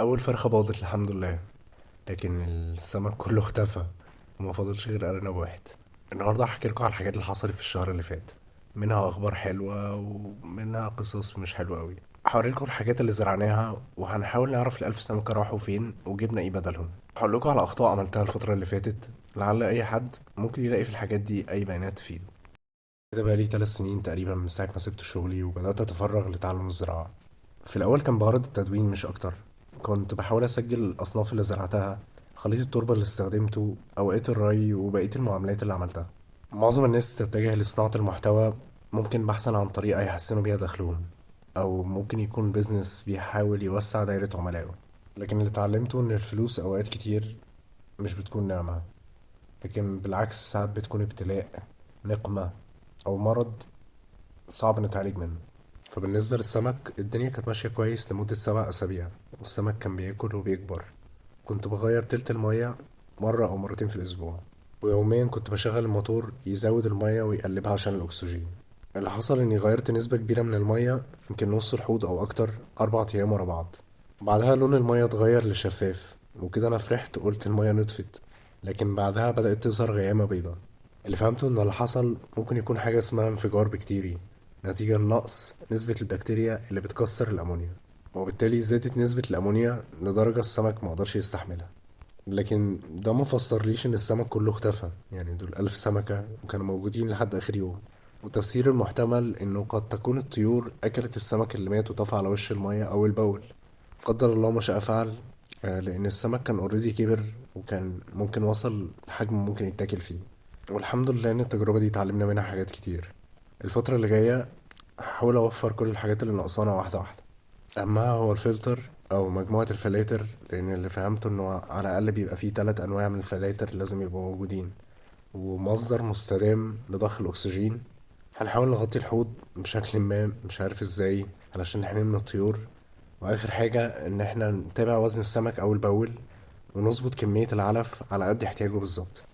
اول فرخه باضت الحمد لله، لكن السمك كله اختفى وما فاضلش غير ارنب واحد. النهارده هحكي لكم على الحاجات اللي حصلت في الشهر اللي فات، منها اخبار حلوه ومنها قصص مش حلوه قوي. هوري لكم الحاجات اللي زرعناها وهنحاول نعرف الالف سمكه راحوا فين وجبنا ايه بدلهم. هقول لكم على اخطاء عملتها الفتره اللي فاتت، لعل اي حد ممكن يلاقي في الحاجات دي اي بيانات تفيده. كده بقالي 3 سنين تقريبا من ساعه ما سبت شغلي وبدات اتفرغ لتعلم الزراعه. في الأول كان بغرض التدوين مش أكتر. كنت بحاول أسجل الأصناف اللي زرعتها، خليط التربة اللي استخدمته، أوقات الري وبقية المعاملات اللي عملتها. معظم الناس تتجه لصناعة المحتوى، ممكن بحثا عن طريقة يحسنوا بيها دخلهم، أو ممكن يكون بيزنس بيحاول يوسع دايرة عملائه. لكن اللي اتعلمته إن الفلوس أوقات كتير مش بتكون نعمة، لكن بالعكس ساعات بتكون ابتلاء، نقمة، أو مرض صعب نتعالج منه. فبالنسبة للسمك الدنيا كانت ماشية كويس لمدة 7 أسابيع، والسمك كان بياكل وبيكبر. كنت بغير تلت المية مرة أو مرتين في الأسبوع، ويوميا كنت بشغل الموتور يزود المية ويقلبها عشان الأكسجين. اللي حصل إني غيرت نسبة كبيرة من المية، يمكن نص الحوض أو أكتر، 4 أيام ورا بعض. بعدها لون المية اتغير لشفاف، وكده أنا فرحت وقلت المية نطفت. لكن بعدها بدأت تظهر غيامة بيضاء. اللي فهمته إن اللي حصل ممكن يكون حاجة اسمها انفجار بكتيري، نتيجة لنقص نسبة البكتيريا اللي بتكسر الأمونيا، وبالتالي زادت نسبة الأمونيا لدرجة السمك مقدرش يستحملها. لكن ده ما فسرليش إن السمك كله اختفى، يعني دول 1000 سمكة وكانوا موجودين لحد آخر يوم. وتفسير المحتمل إنه قد تكون الطيور أكلت السمك اللي مات وطفى على وش المية أو البول. قدر الله ما شاء فعل. لأن السمك كان اوريدي كبر، وكان ممكن وصل لحجم ممكن يتاكل فيه. والحمد لله إن التجربة دي اتعلمنا منها حاجات كتير. الفترة اللي جاية هحاول أوفر كل الحاجات اللي ناقصانا واحدة واحدة. أهمها هو الفلتر أو مجموعة الفلاتر، لأن اللي فهمته إنه على الأقل بيبقى فيه 3 أنواع من الفلاتر لازم يبقوا موجودين، ومصدر مستدام لضخ الأكسجين. هنحاول نغطي الحوض بشكل ما مش عارف ازاي علشان نحميه من الطيور. وآخر حاجة إن احنا نتابع وزن السمك أول بأول، ونظبط كمية العلف على قد احتياجه بالظبط.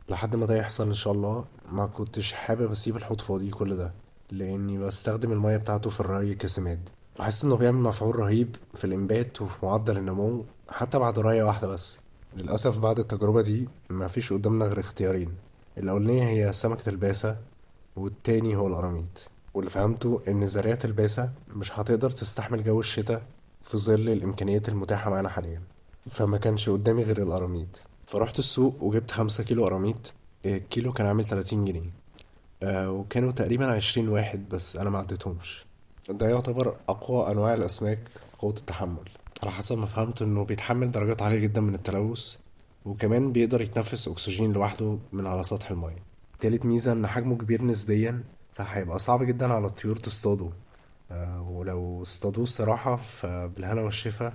لحد ما ده يحصل إن شاء الله، ما كنتش حابب أسيب الحوض فاضي كل ده، لأني بستخدم المية بتاعته في الري كسماد. بحس إنه بيعمل مفعول رهيب في الإنبات وفي معدل النمو حتى بعد رية واحدة بس. للأسف بعد التجربة دي مفيش قدامنا غير اختيارين. الأولانية هي سمكة الباسة، والتاني هو القراميط. واللي فهمته إن زراعة الباسة مش هتقدر تستحمل جو الشتاء في ظل الإمكانيات المتاحة معانا حاليا، فما كانش قدامي غير القراميط. فرحت السوق وجبت 5 كيلو قراميط. الكيلو كان عامل 30 جنيه. وكانوا تقريبا 20 واحد بس أنا ما عديتهمش. ده يعتبر أقوى أنواع الأسماك قوة التحمل، على حسب ما فهمت إنه بيتحمل درجات عالية جدا من التلوث، وكمان بيقدر يتنفس أكسجين لوحده من على سطح المية. تالت ميزة إن حجمه كبير نسبيا، فهيبقى صعب جدا على الطيور تصطاده. ولو اصطادوه الصراحة فبالهنا والشفا،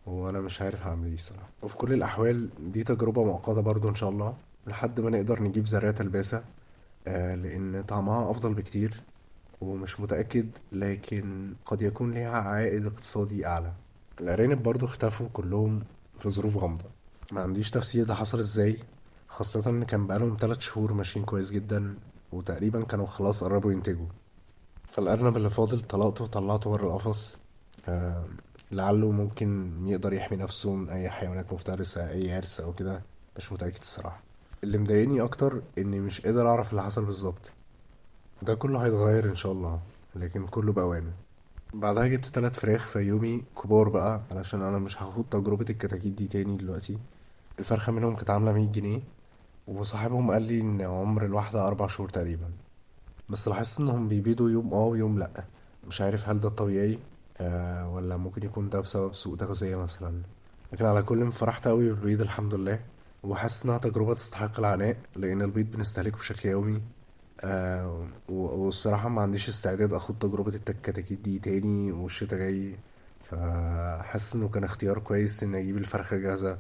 وانا مش عارف هعمل ايه الصراحة. وفي كل الاحوال دي تجربة مؤقتة برضو ان شاء الله، لحد ما نقدر نجيب زرعة الباسة. لان طعمها افضل بكتير، ومش متأكد لكن قد يكون ليها عائد اقتصادي اعلى. الارانب برضو اختفوا كلهم في ظروف غامضة، ما عنديش تفسير ده حصل ازاي، خاصة ان كان بقالهم 3 شهور ماشيين كويس جدا، وتقريبا كانوا خلاص قربوا ينتجوا. فالأرنب اللي فاضل طلقته وطلعته بره القفص. آه لعله ممكن يقدر يحمي نفسه من أي حيوانات مفترسة، أي عرس أو كده. مش متأكد الصراحة. اللي مضايقني أكتر إني مش قادر أعرف اللي حصل بالظبط. ده كله هيتغير إن شاء الله، لكن كله بأوانه. بعدها جبت 3 فراخ في يومي كبار بقى، علشان أنا مش هاخد تجربة الكتاكيت دي تاني دلوقتي. الفرخة منهم كانت عاملة 100 جنيه، وصاحبهم قال لي إن عمر الواحدة 4 شهور تقريبا. بس لاحظت انهم بيبيضوا يوم ويوم لأ. مش عارف هل ده الطبيعي، ولا ممكن يكون ده بسبب سوء تغذية مثلا. لكن على كل فرحت قوي بالبيض الحمد لله، وحاسس انها تجربة تستحق العناء، لان البيض بنستهلكه بشكل يومي. والصراحة ما عنديش استعداد اخد تجربة الكتاكيت دي تاني والشتا جاي. فحاسس انه كان اختيار كويس ان اجيب الفرخة جاهزة،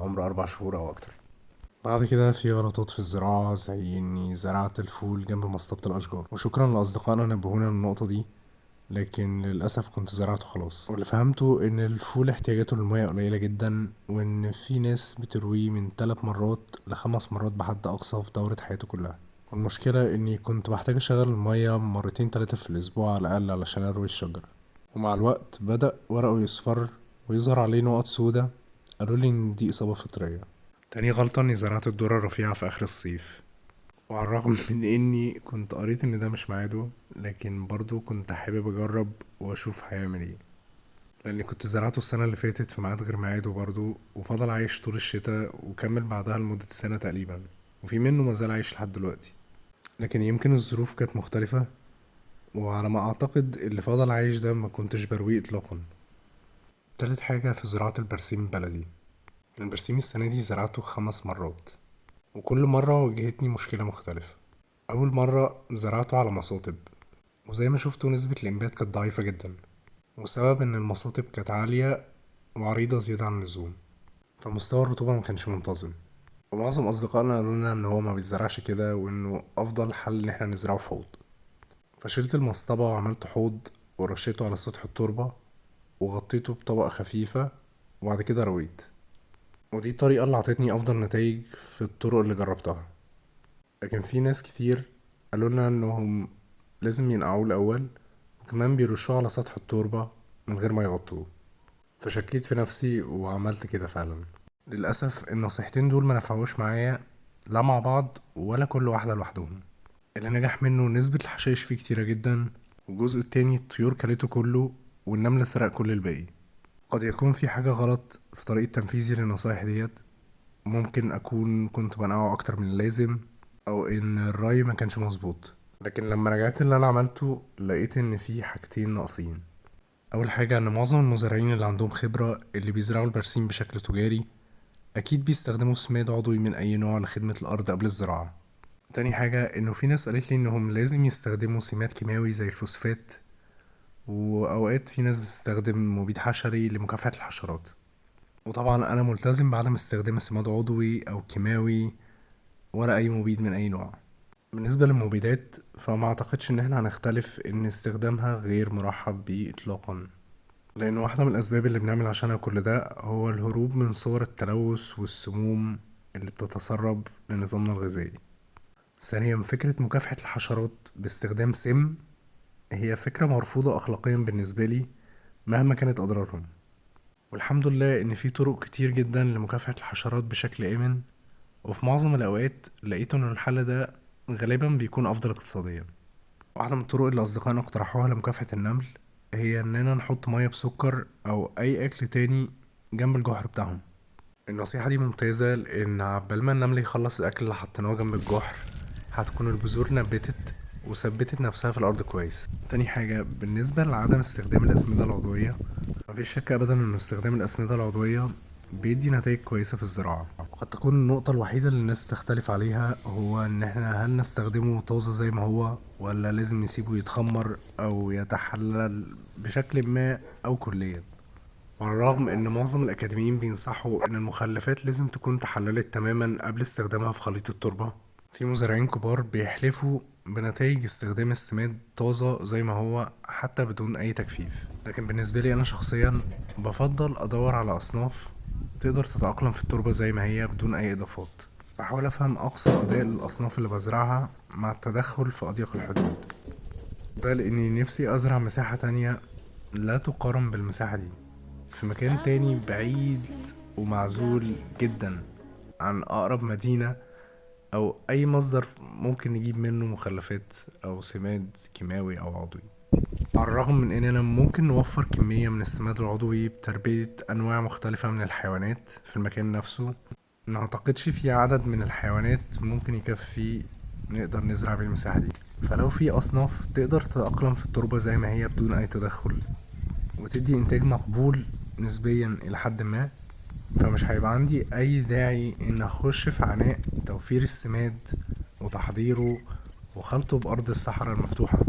عمر 4 شهور او اكتر. بعد كده في غلطات في الزراعة، زي إني زرعت الفول جنب مصطبة الأشجار، وشكرا لأصدقائنا نبهونا للنقطة دي، لكن للأسف كنت زرعته خلاص. واللي فهمته إن الفول احتياجاته للمية قليلة جدا، وإن في ناس بترويه من 3 مرات ل5 مرات بحد أقصى في دورة حياته كلها. والمشكلة إني كنت بحتاج أشغل المية مرتين 3 في الأسبوع على الأقل علشان أروي الشجر. ومع الوقت بدأ ورقه يصفر، ويظهر عليه نقط سودا، قالوا لي ان دي اصابة فطرية. تاني غلطة اني زرعت الذرة الرفيعة في اخر الصيف، وعلى الرغم من اني كنت قريت ان ده مش ميعاده، لكن برضو كنت حابب اجرب واشوف هيعمل ايه، لاني كنت زرعته السنة اللي فاتت في ميعاد غير ميعاده برضو، وفضل عايش طول الشتاء وكمل بعدها لمدة سنة تقريبا، وفي منه مازال عايش لحد دلوقتي. لكن يمكن الظروف كانت مختلفة، وعلى ما اعتقد اللي فضل عايش ده ما كنتش برويه اطلاقا. تالت حاجة في زراعة البرسيم البلدي. البرسيم السنة دي زرعته 5 مرات، وكل مرة واجهتني مشكلة مختلفة. أول مرة زرعته على مصاطب، وزي ما شفتوا نسبة الإنبات كانت ضعيفة جدا، وسبب إن المصاطب كانت عالية وعريضة زيادة عن اللزوم، فمستوى الرطوبة مكانش منتظم. ومعظم أصدقائنا قالوا لنا إن هو ما بيتزرعش كده، وإنه أفضل حل إن احنا نزرعه في حوض. فشلت المصطبة وعملت حوض، ورشيته على سطح التربة، وغطيته بطبقة خفيفة، وبعد كده رويت. ودي الطريقة اللي عطتني أفضل نتائج في الطرق اللي جربتها. لكن في ناس كتير قالوا لنا إنهم لازم ينقعوه الأول، وكمان بيرشوه على سطح التربة من غير ما يغطوه. فشكيت في نفسي وعملت كده فعلا. للأسف النصيحتين دول ما نفعوش معايا، لا مع بعض ولا كل واحدة لوحدهم. اللي نجح منه نسبة الحشائش فيه كتيرة جدا، والجزء التاني الطيور كلته كله، والنمل سرق كل الباقي. قد يكون في حاجة غلط في طريقة تنفيذي للنصايح ديت، ممكن أكون كنت بنقعه أكتر من اللازم، أو إن الري ما كانش مظبوط. لكن لما رجعت اللي أنا عملته لقيت إن في حاجتين ناقصين. أول حاجة إن معظم المزارعين اللي عندهم خبرة اللي بيزرعوا البرسيم بشكل تجاري أكيد بيستخدموا سماد عضوي من أي نوع لخدمة الأرض قبل الزراعة. تاني حاجة إنه في ناس قالت لي إنهم لازم يستخدموا سماد كيماوي زي الفوسفات، وأوقات في ناس بتستخدم مبيد حشري لمكافحة الحشرات. وطبعا أنا ملتزم بعدم استخدام سماد عضوي أو كيماوي ولا أي مبيد من أي نوع. بالنسبة للمبيدات فما أعتقدش إن احنا هنختلف إن استخدامها غير مرحب بيه إطلاقا، لأن واحدة من الأسباب اللي بنعمل عشانها كل ده هو الهروب من صور التلوث والسموم اللي بتتسرب لنظامنا الغذائي. ثانيا، فكرة مكافحة الحشرات باستخدام سم هي فكرة مرفوضة أخلاقيا بالنسبة لي مهما كانت أضرارهم. والحمد لله إن في طرق كتير جدا لمكافحة الحشرات بشكل آمن، وفي معظم الأوقات لقيت إن الحل ده غالبا بيكون أفضل اقتصاديا. واحدة من الطرق اللي أصدقائنا اقترحوها لمكافحة النمل هي إننا نحط مية بسكر أو أي أكل تاني جنب الجحر بتاعهم. النصيحة دي ممتازة لأن عبال ما النمل يخلص الأكل اللي حطيناه جنب الجحر هتكون البذور نبتت وثبتت نفسها في الأرض كويس. تاني حاجة بالنسبة لعدم استخدام الأسمدة العضوية، مفيش شك أبدا إن استخدام الأسمدة العضوية بيدي نتائج كويسة في الزراعة. وقد تكون النقطة الوحيدة اللي الناس بتختلف عليها هو إن احنا هل نستخدمه طازة زي ما هو، ولا لازم نسيبه يتخمر أو يتحلل بشكل ما أو كليا. وعلى الرغم ان معظم الاكاديميين بينصحوا ان المخلفات لازم تكون تحللت تماما قبل استخدامها في خليط التربة، في مزارعين كبار بيحلفوا بنتائج استخدام السماد طازة زي ما هو حتى بدون اي تجفيف. لكن بالنسبة لي انا شخصيا بفضل ادور على اصناف تقدر تتأقلم في التربة زي ما هي بدون اي اضافات. بحاول افهم اقصى اداء للاصناف اللي بزرعها مع التدخل في اضيق الحدود، ده لاني نفسي ازرع مساحة تانية لا تقارن بالمساحة دي في مكان تاني بعيد ومعزول جدا عن أقرب مدينة أو أي مصدر ممكن نجيب منه مخلفات أو سماد كيماوي أو عضوي. على الرغم من إننا ممكن نوفر كمية من السماد العضوي بتربية أنواع مختلفة من الحيوانات في المكان نفسه، ما أعتقدش في عدد من الحيوانات ممكن يكفي نقدر نزرع بالمساحة دي. فلو في أصناف تقدر تتأقلم في التربة زي ما هي بدون أي تدخل وتدي إنتاج مقبول نسبيا إلى حد ما، فمش هيبقى عندي أي داعي إن أخش في عناء توفير السماد وتحضيره وخلطه بأرض الصحراء المفتوحة.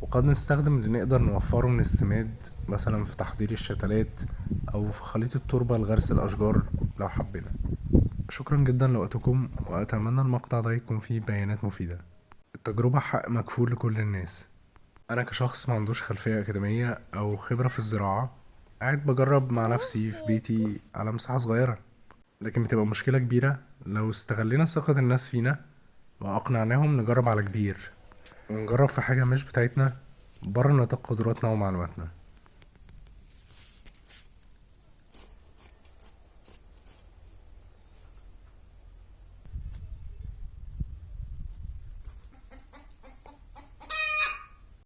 وقد نستخدم اللي نقدر نوفره من السماد مثلا في تحضير الشتلات أو في خليط التربة لغرس الأشجار لو حبينا. شكرا جدا لوقتكم، وأتمنى المقطع ده يكون فيه بيانات مفيدة. التجربة حق مكفول لكل الناس. انا كشخص ما عندوش خلفية اكاديمية او خبرة في الزراعة، قاعد بجرب مع نفسي في بيتي على مساحة صغيرة، لكن بتبقى مشكلة كبيرة لو استغلينا ثقة الناس فينا واقنعناهم نجرب على كبير ونجرب في حاجة مش بتاعتنا بره نطاق قدراتنا ومعلوماتنا.